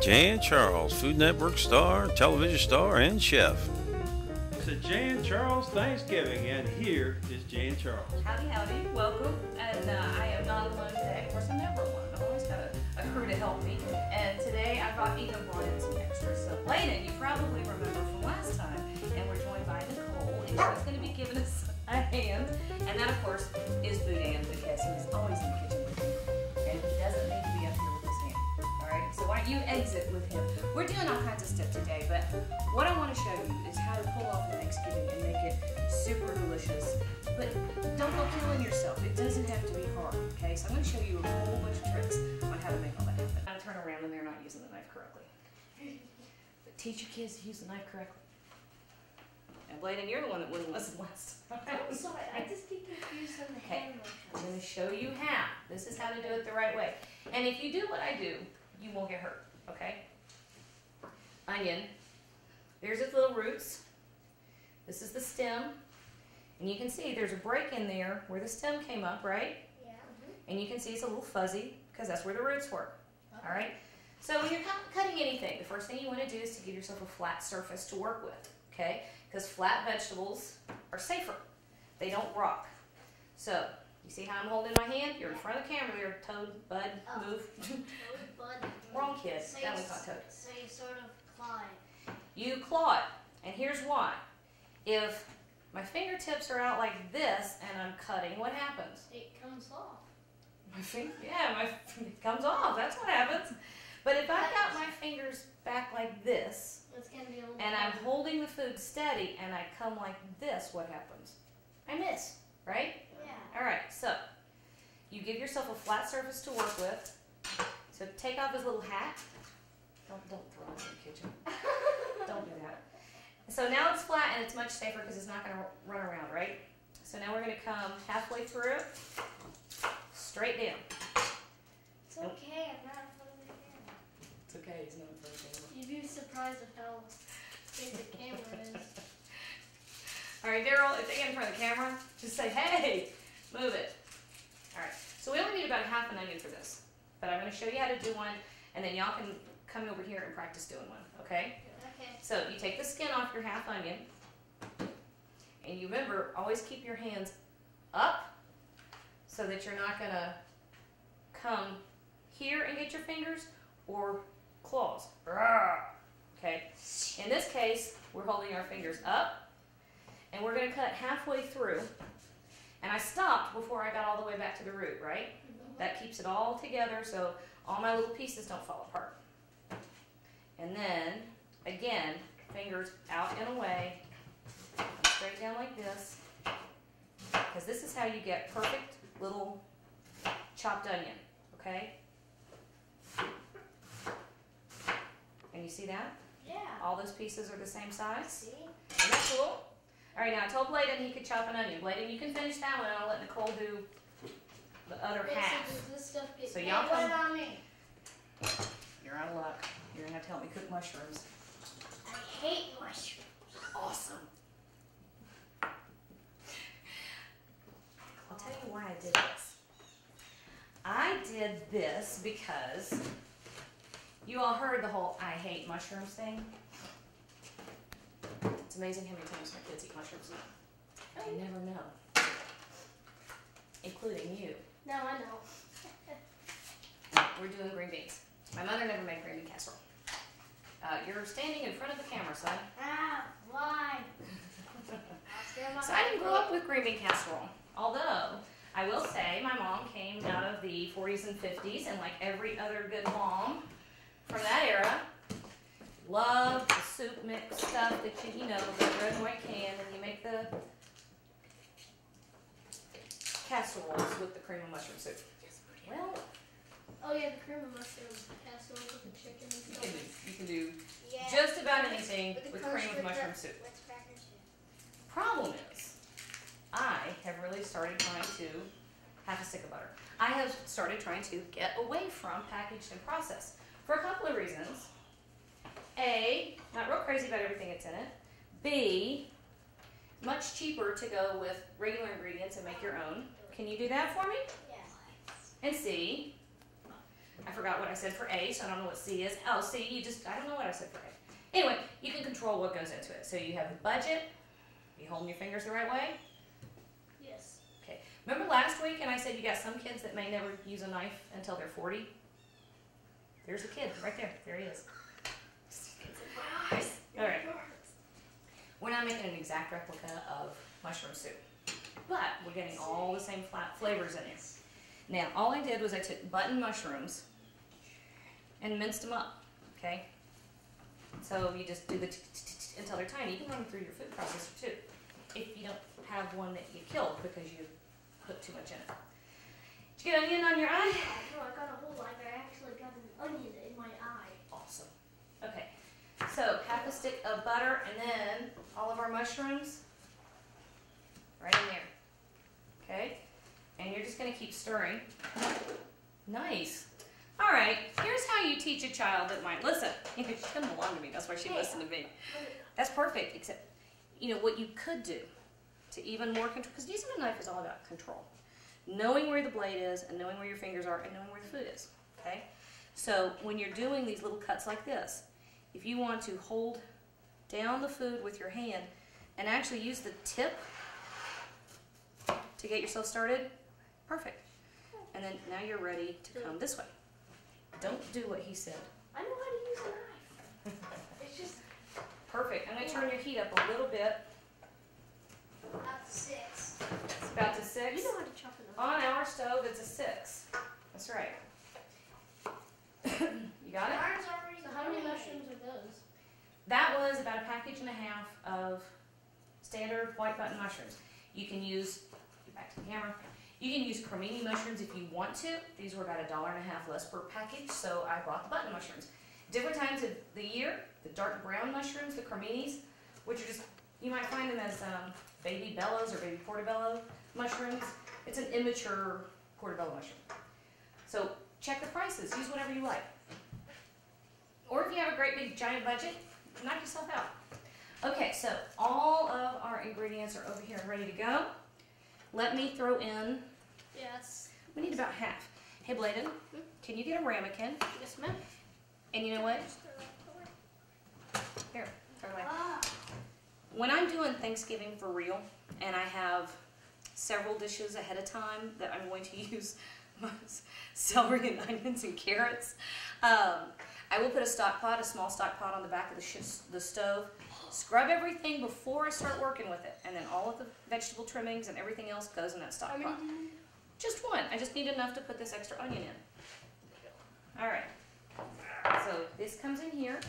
Jay and Charles, Food Network star, television star, and chef. It's a Jay and Charles Thanksgiving, and here is Jay and Charles. Howdy, howdy, welcome. And I am not alone today. Of course, I'm never alone. I've always got a crew to help me. And today I brought in some extras. So, Layden, you probably remember from last time, and we're joined by Nicole, and she's going to be giving us a hand. And that, of course, is Boudin, because he's always in the kitchen with me. And he doesn't need to be up here with his hand. Alright, so why don't you exit with him? We're doing all kinds of stuff today, but what I want to show you is how to pull off an Thanksgiving and make it super delicious. But don't go killing yourself. It doesn't have to be hard, okay? So I'm going to show you a whole bunch of tricks on how to make all that happen. How to turn around when they're not using the knife correctly. But teach your kids to use the knife correctly. And Bladen, you're the one that wouldn't listen last time. I'm sorry, I just get confused on the hand motion. I'm going to show you how. This is how to do it the right way. And if you do what I do, you won't get hurt, okay? Onion. There's its little roots. This is the stem. And you can see there's a break in there where the stem came up, right? Yeah. And you can see it's a little fuzzy because that's where the roots were. Okay. All right? So when you're cutting anything, the first thing you want to do is to give yourself a flat surface to work with, okay? Because flat vegetables are safer. They don't rock. So, you see how I'm holding my hand? You're in front of the camera there, Toad, Bud, move. Toad, Bud. Wrong kid. So That one's not Toad. So you sort of claw it. You claw it. And here's why. If my fingertips are out like this and I'm cutting, what happens? It comes off. It comes off. That's what happens. But if I've got my fingers back like this, It's gonna be a little and I'm holding the food steady and I come like this, what happens? I miss, right? Yeah. All right, so you give yourself a flat surface to work with. So take off his little hat. Don't throw it in the kitchen. Don't do that. So now it's flat and it's much safer because it's not going to run around, right? So now we're going to come halfway through it, straight down. It's okay, I'm not in front of the camera. It's okay, it's not in front of the camera. You'd be surprised at how big the camera is. All right, Daryl, if they get in front of the camera, just say, hey, move it. All right, so we only need about half an onion for this, but I'm going to show you how to do one, and then y'all can come over here and practice doing one, okay? Okay. So you take the skin off your half onion, and you remember, always keep your hands up so that you're not going to come here and get your fingers or claws. Okay? In this case, we're holding our fingers up, and we're going to cut halfway through. And I stopped before I got all the way back to the root, right? That keeps it all together so all my little pieces don't fall apart. And then, again, fingers out and away, straight down like this, because this is how you get perfect little chopped onion, okay? And you see that? Yeah. All those pieces are the same size. See? Isn't that cool? All right, now I told Bladen he could chop an onion. Bladen, you can finish that one, and I'll let Nicole do the other Wait, half. so does this stuff get... So Hey, y'all what come- about me? You're out of luck. You're gonna have to help me cook mushrooms. I hate mushrooms. Awesome. I'll tell you why I did this. I did this because you all heard the whole I hate mushrooms thing. It's amazing how many times my kids eat mushrooms now. I never know. Including you. No, I know. We're doing green beans. My mother never made green bean casserole. You're standing in front of the camera, son. Ah, why? So I didn't grow up with green bean casserole. Although, I will say my mom came out of the 40s and 50s, and like every other good mom from that era, loved the soup mix stuff that you know, the red and white can, and you make the casseroles with the cream of mushroom soup. Well, Oh yeah, the cream of mushroom casserole with the chicken and you stuff. can do Yeah. just about anything With the with crunch cream of with mushroom the- soup. with crackers, yeah. Problem is, I have really started trying to have a stick of butter. I have started trying to get away from packaged and processed for a couple of reasons. A, not real crazy about everything that's in it. B, much cheaper to go with regular ingredients and make your own. Can you do that for me? Yeah. And C, I forgot what I said for A, so I don't know what C is. Oh, C, I don't know what I said for A. Anyway, you can control what goes into it. So you have the budget. You holding your fingers the right way? Yes. Okay. Remember last week and I said you got some kids that may never use a knife until they're 40? There's a kid right there. There he is. All right. We're not making an exact replica of mushroom soup, but we're getting all the same flavors in it. Now, all I did was I took button mushrooms and minced them up, okay? So you just do the until they're tiny. You can run them through your food processor too, if you don't have one that you killed because you put too much in it. Did you get onion on your eye? No, I got a whole eye. I actually got an onion in my eye. Awesome. Okay, so half a stick of butter and then all of our mushrooms right in there, okay? And you're just gonna keep stirring. Nice. All right, here's how you teach a child that might listen. She doesn't belong to me, that's why she listened to me. That's perfect, except, you know, what you could do to even more control, because using a knife is all about control. Knowing where the blade is and knowing where your fingers are and knowing where the food is, okay? So when you're doing these little cuts like this, if you want to hold down the food with your hand and actually use the tip to get yourself started, perfect. And then now you're ready to come this way. Don't do what he said. I know how to use a knife. It's just Perfect. I'm going to turn your heat up a little bit. about 6. It's about to 6. You know how to chop it up. On our stove, it's a 6. That's right. You got it? Mine's already. So how many mushrooms are those? That was about a package and a half of standard white button mushrooms. You can use, get back to the camera, you can use cremini mushrooms if you want to. These were about $1.50 less per package, so I bought the button mushrooms. Different times of the year, the dark brown mushrooms, the creminis, which are just, you might find them as baby bellows or baby portobello mushrooms. It's an immature portobello mushroom. So check the prices, use whatever you like. Or if you have a great big giant budget, knock yourself out. Okay, so all of our ingredients are over here and ready to go. Let me throw in, Yes. we need about half. Hey Bladen, can you get a ramekin? Yes, ma'am. And you know what? Here, throw it away. Ah. When I'm doing Thanksgiving for real, and I have several dishes ahead of time that I'm going to use celery and onions and carrots, I will put a stock pot, a small stock pot on the back of the stove, scrub everything before I start working with it, and then all of the vegetable trimmings and everything else goes in that stock pot. Just one. I just need enough to put this extra onion in. All right. So this comes in here.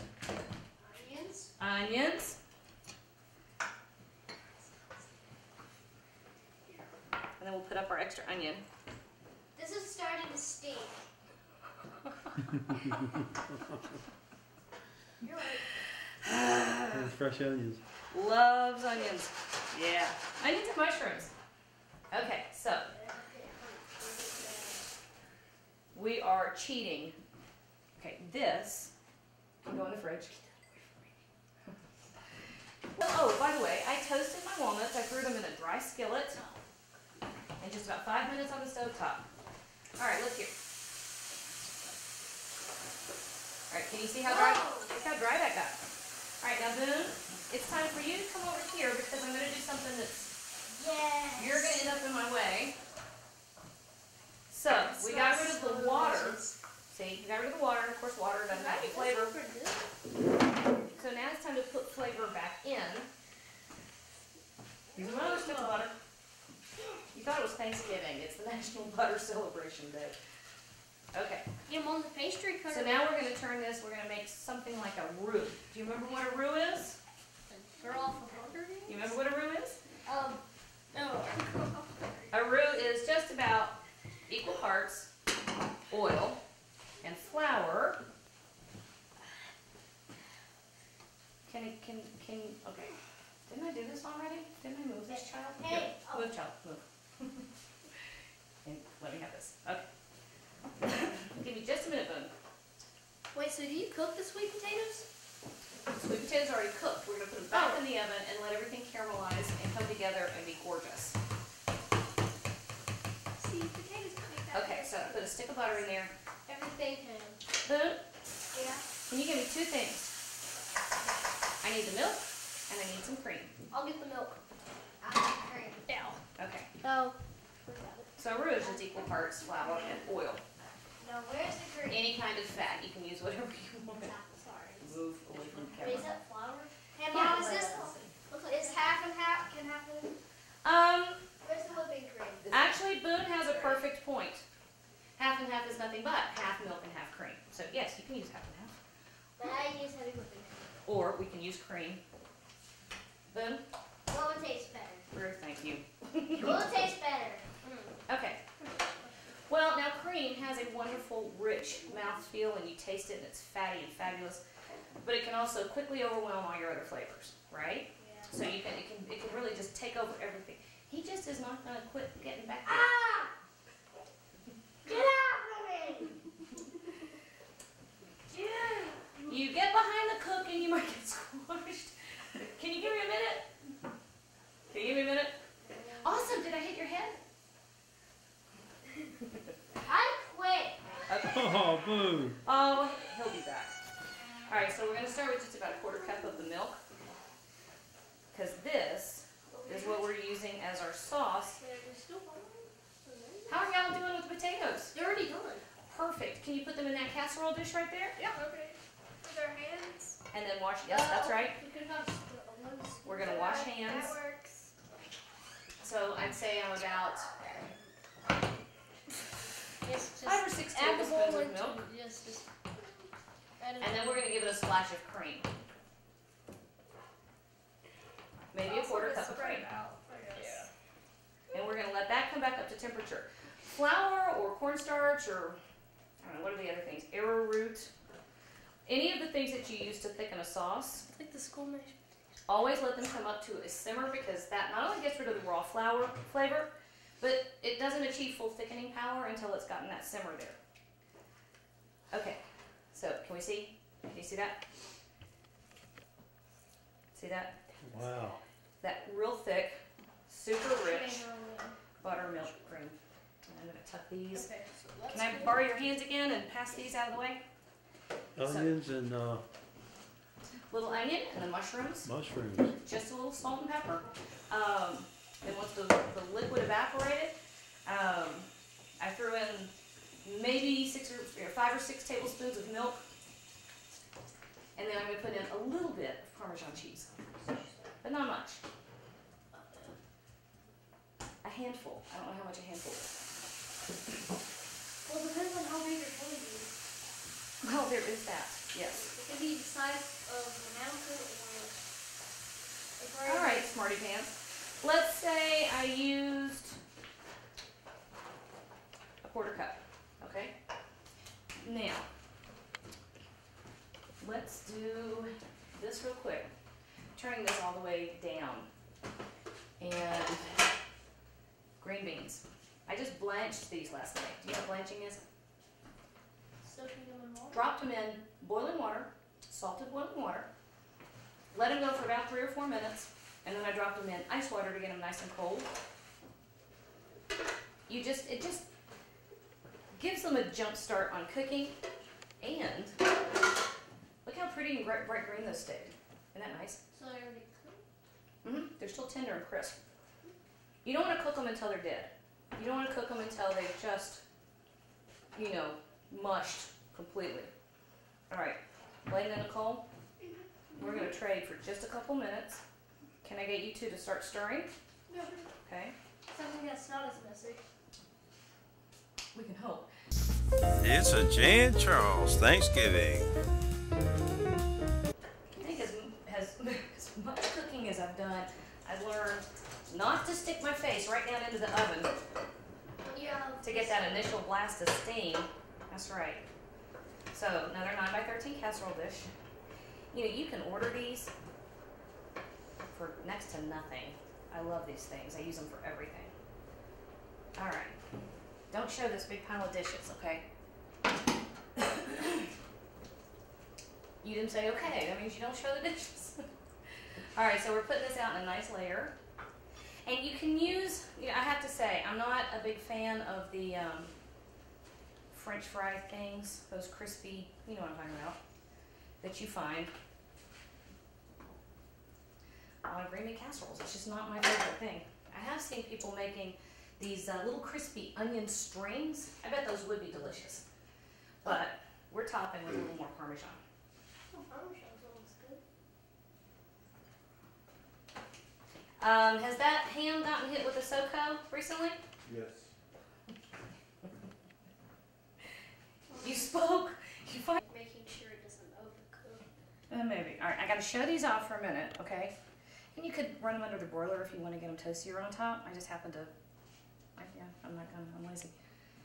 Onions. Onions. And then we'll put up our extra onion. This is starting to stink. You're right. Those fresh onions. Loves onions. Yeah. Onions and mushrooms. Okay, so we are cheating. Okay, this can go in the fridge. Oh, by the way, I toasted my walnuts. I threw them in a dry skillet and just about 5 minutes on the stove top. All right, look here. All right, can you see how dry? Look how dry that got. All right, now Boone, it's time for you to come over here because I'm going to do something that's you're going to end up in my way. So we got rid of the water. See, you got rid of the water. Of course, water doesn't have any flavor. So now it's time to put flavor back in. Use another stick of butter. You thought it was Thanksgiving. It's the National Butter Celebration Day. Okay. Yeah, I'm on the pastry cutter. So now we're going to turn this, we're going to make something like a roux. Do you remember what a roux is? They're off of Hunger Games? You remember what a roux is? No. A roux is just about equal parts oil and flour. Okay. Didn't I do this already? Didn't I move this child? Hey. Here, move child, move. And let me have this. Okay. Give me just a minute, Boone. Wait, so do you cook the sweet potatoes? Sweet potatoes are already cooked. We're going to put them back in the oven and let everything caramelize and come together and be gorgeous. See, potatoes make that. Okay, so put a stick of butter in there. Everything thing, Ham. Boone, Yeah. can you give me two things? I need the milk and I need some cream. I'll get the milk. I'll get the cream. Yeah. Okay. Oh. So rouge is equal parts flour and oil. Now, where's the cream? Any kind of fat. You can use whatever you want. Sorry. Move away from the Wait, is camera. that flour? Hey, Yeah, Mom, is this? Looks like it's half and half. Can half and. Where's the whipping cream? Actually, Boone has a perfect point. Half and half is nothing but half milk and half cream. So yes, you can use half and half. But I use heavy whipping cream. Or we can use cream. Boone? What would taste better? Ruth, thank you. What would taste better? Okay. Well, now cream has a wonderful, rich mouthfeel, and you taste it, and it's fatty and fabulous. But it can also quickly overwhelm all your other flavors, right? Yeah. So it can really just take over everything. He just is not going to quit getting back there. Ah! Get out of me! Dude! You get behind the cook and you might get squashed. Can you give me a minute? Can you give me a minute? Awesome. Did I hit your head? I quit. Okay. Oh, boo. Oh, he'll be back. All right, so we're going to start with just about a 1/4 cup of the milk, because this is what we're using as our sauce. How are y'all doing with the potatoes? They're already done. Perfect. Can you put them in that casserole dish right there? Yeah. Okay. With our hands. And then wash. Yes, that's right. We could have We're going to wash hands. That works. So I'd say I'm about Yes, 5 or 6 tablespoons of milk. Just And then we're going to give it a splash of cream. Maybe a 1/4 cup of cream. And we're going to let that come back up to temperature. Flour or cornstarch or, I don't know, what are the other things? Arrowroot. Any of the things that you use to thicken a sauce, It's like the school mashed always let them come up to a simmer, because that not only gets rid of the raw flour flavor, but it doesn't achieve full thickening power until it's gotten that simmer there. Okay, so can we see? Can you see that? See that? Wow. That real thick, super rich potato. buttermilk cream. And I'm going to tuck these. Okay, so that's Can I good. borrow your hands again and pass these out of the way? Onions and Little onion and the mushrooms. mushrooms. Just a little salt and pepper. Then once the liquid evaporated, I threw in maybe 5 or 6 tablespoons of milk. And then I'm going to put in a little bit of Parmesan cheese, but not much. A handful. I don't know how much a handful is. Well, it depends on how big your toy is. Well, there is that. Yes. It could be the size of the mountain or. All right, smarty pants. Let's say I used a 1/4 cup. Okay. Now, let's do this real quick. Turning this all the way down. And green beans. I just blanched these last night. Do you know what blanching is? Soaking them in water. Dropped them in boiling water, salted boiling water. Let them go for about 3 or 4 minutes, and then I dropped them in ice water to get them nice and cold. It just gives them a jump start on cooking, and look how pretty and bright green those stayed. Isn't that nice? So they're already cooked. They're still tender and crisp. You don't want to cook them until they're dead. You don't want to cook them until they've just, mushed completely. All right, Blaine and Nicole, we're going to trade for just a couple minutes. Can I get you two to start stirring? No. Okay, Something that's not as messy. we can hope. It's a Jan Charles Thanksgiving. I think as much cooking as I've done, I've learned not to stick my face right down into the oven Yeah. to get that initial blast of steam. That's right. So another 9x13 casserole dish. You can order these for next to nothing. I love these things. I use them for everything. All right. Don't show this big pile of dishes, okay? You didn't say okay. That means you don't show the dishes. All right, so we're putting this out in a nice layer. And you can use, I have to say, I'm not a big fan of the French fry things, those crispy, you know what I'm talking about, that you find on green bean casseroles. It's just not my favorite thing. I have seen people making these little crispy onion strings. I bet those would be delicious. But we're topping with a little more Parmesan. Oh, Parmesan looks good. Has that ham gotten hit with a SoCo recently? Yes. You spoke. You find Making sure it doesn't overcook. maybe. All right, I got to show these off for a minute, okay? And you could run them under the broiler if you want to get them toastier on top. I just happen to. Yeah, I'm not gonna. I'm lazy.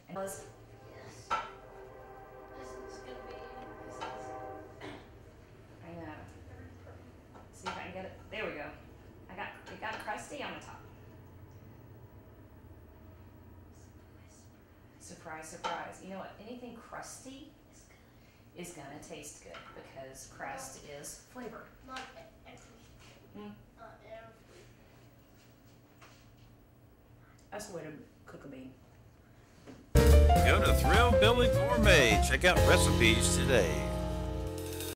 And Yes. This is gonna be. This is. I know. See if I can get it. There we go. It got crusty on the top. Surprise, surprise. You know what? Anything crusty is gonna taste good because crust is flavor. Not every. Hmm. Not every. That's the way to cook a bean. Go to Thrill Billy Gourmet. Check out recipes today.